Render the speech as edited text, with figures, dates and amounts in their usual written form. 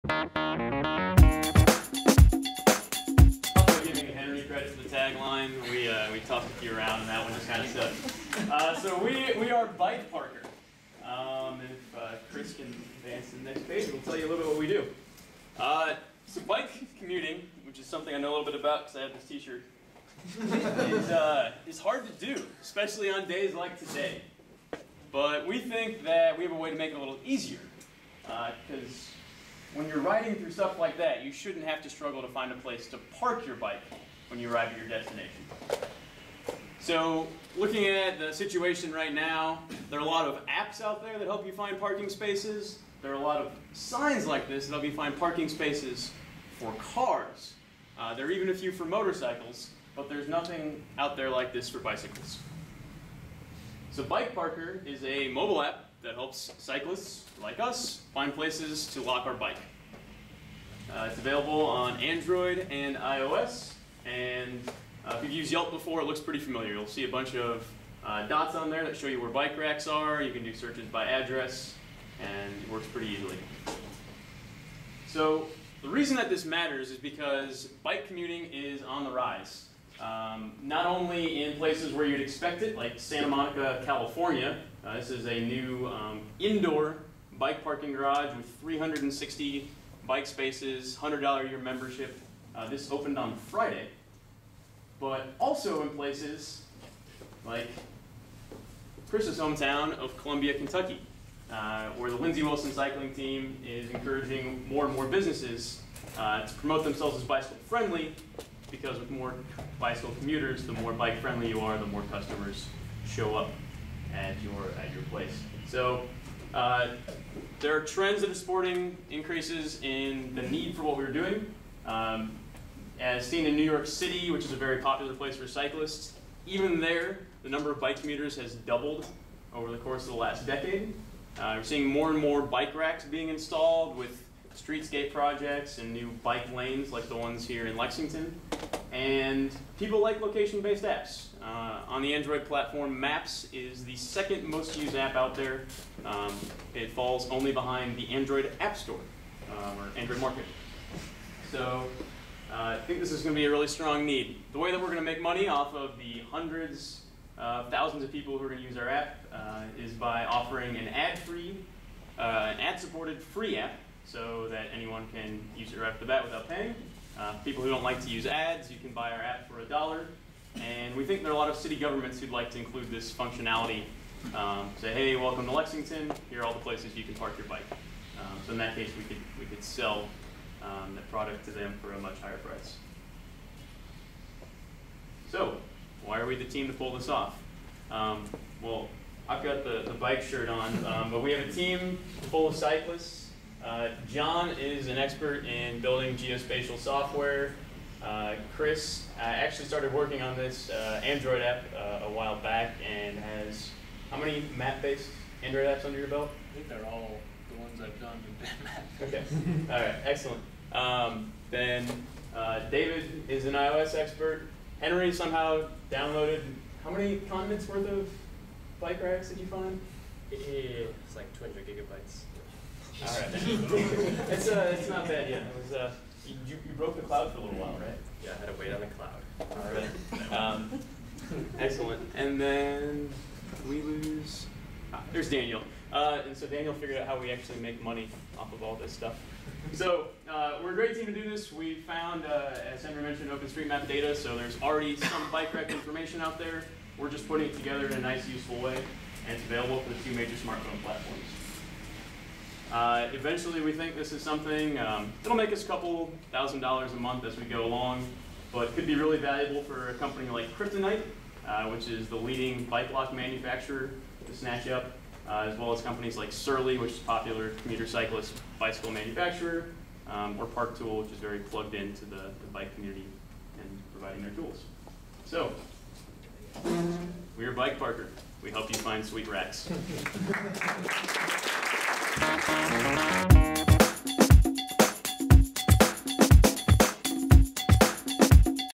Also giving Henry credit for the tagline. We tossed a few around and that one just kind of stuck. So we are Bike Parker. And if Chris can advance to the next page, we'll tell you a little bit what we do. So bike commuting, which is something I know a little bit about because I have this t-shirt, is hard to do, especially on days like today. But we think that we have a way to make it a little easier. Because when you're riding through stuff like that, you shouldn't have to struggle to find a place to park your bike when you arrive at your destination. So looking at the situation right now, there are a lot of apps out there that help you find parking spaces. There are a lot of signs like this that help you find parking spaces for cars. There are even a few for motorcycles, but there's nothing out there like this for bicycles. So Bike Parker is a mobile app that helps cyclists like us find places to lock our bike. It's available on Android and iOS, and if you've used Yelp before, it looks pretty familiar. You'll see a bunch of dots on there that show you where bike racks are. You can do searches by address, and it works pretty easily. So the reason that this matters is because bike commuting is on the rise. Not only in places where you'd expect it, like Santa Monica, California. This is a new indoor bike parking garage with 360 bike spaces, $100 a year membership. This opened on Friday. But also in places like Chris's hometown of Columbia, Kentucky, where the Lindsey Wilson cycling team is encouraging more and more businesses to promote themselves as bicycle friendly, because with more bicycle commuters, the more bike friendly you are, the more customers show up at your place. So there are trends that are supporting increases in the need for what we're doing. As seen in New York City, which is a very popular place for cyclists, even there, the number of bike commuters has doubled over the course of the last decade. We're seeing more and more bike racks being installed with streetscape projects and new bike lanes like the ones here in Lexington. And people like location-based apps. On the Android platform, Maps is the second most used app out there. It falls only behind the Android App Store, or Android Market. So I think this is going to be a really strong need. The way that we're going to make money off of the hundreds of thousands of people who are going to use our app is by offering an ad-free, an ad-supported free app so that anyone can use it right off the bat without paying. People who don't like to use ads, you can buy our app for $1. And we think there are a lot of city governments who'd like to include this functionality. Say, hey, welcome to Lexington. Here are all the places you can park your bike. So in that case, we could sell the product to them for a much higher price. So, why are we the team to pull this off? Well, I've got the bike shirt on, but we have a team full of cyclists. John is an expert in building geospatial software. Chris actually started working on this Android app a while back and has, how many map-based Android apps under your belt? I think they're all the ones I've done in map. Okay, all right, excellent. Then David is an iOS expert. Henry somehow downloaded, how many continents worth of bike racks did you find? It's like 200 gigabytes. All right, it's not bad yet. It was, you broke the cloud for a little while, right? Yeah, I had to wait on the cloud. All right. Excellent. And then we lose. There's Daniel. And so Daniel figured out how we actually make money off of all this stuff. So we're a great team to do this. We found, as Henry mentioned, OpenStreetMap data, so there's already some bike rack information out there. We're just putting it together in a nice, useful way, and it's available for the 2 major smartphone platforms. Eventually, we think this is something, it'll make us a couple $1,000s a month as we go along, but could be really valuable for a company like Kryptonite, which is the leading bike lock manufacturer to snatch up, as well as companies like Surly, which is a popular commuter cyclist bicycle manufacturer, or Parktool, which is very plugged into the bike community and providing their tools. So, we are Bike Parker. We help you find sweet racks.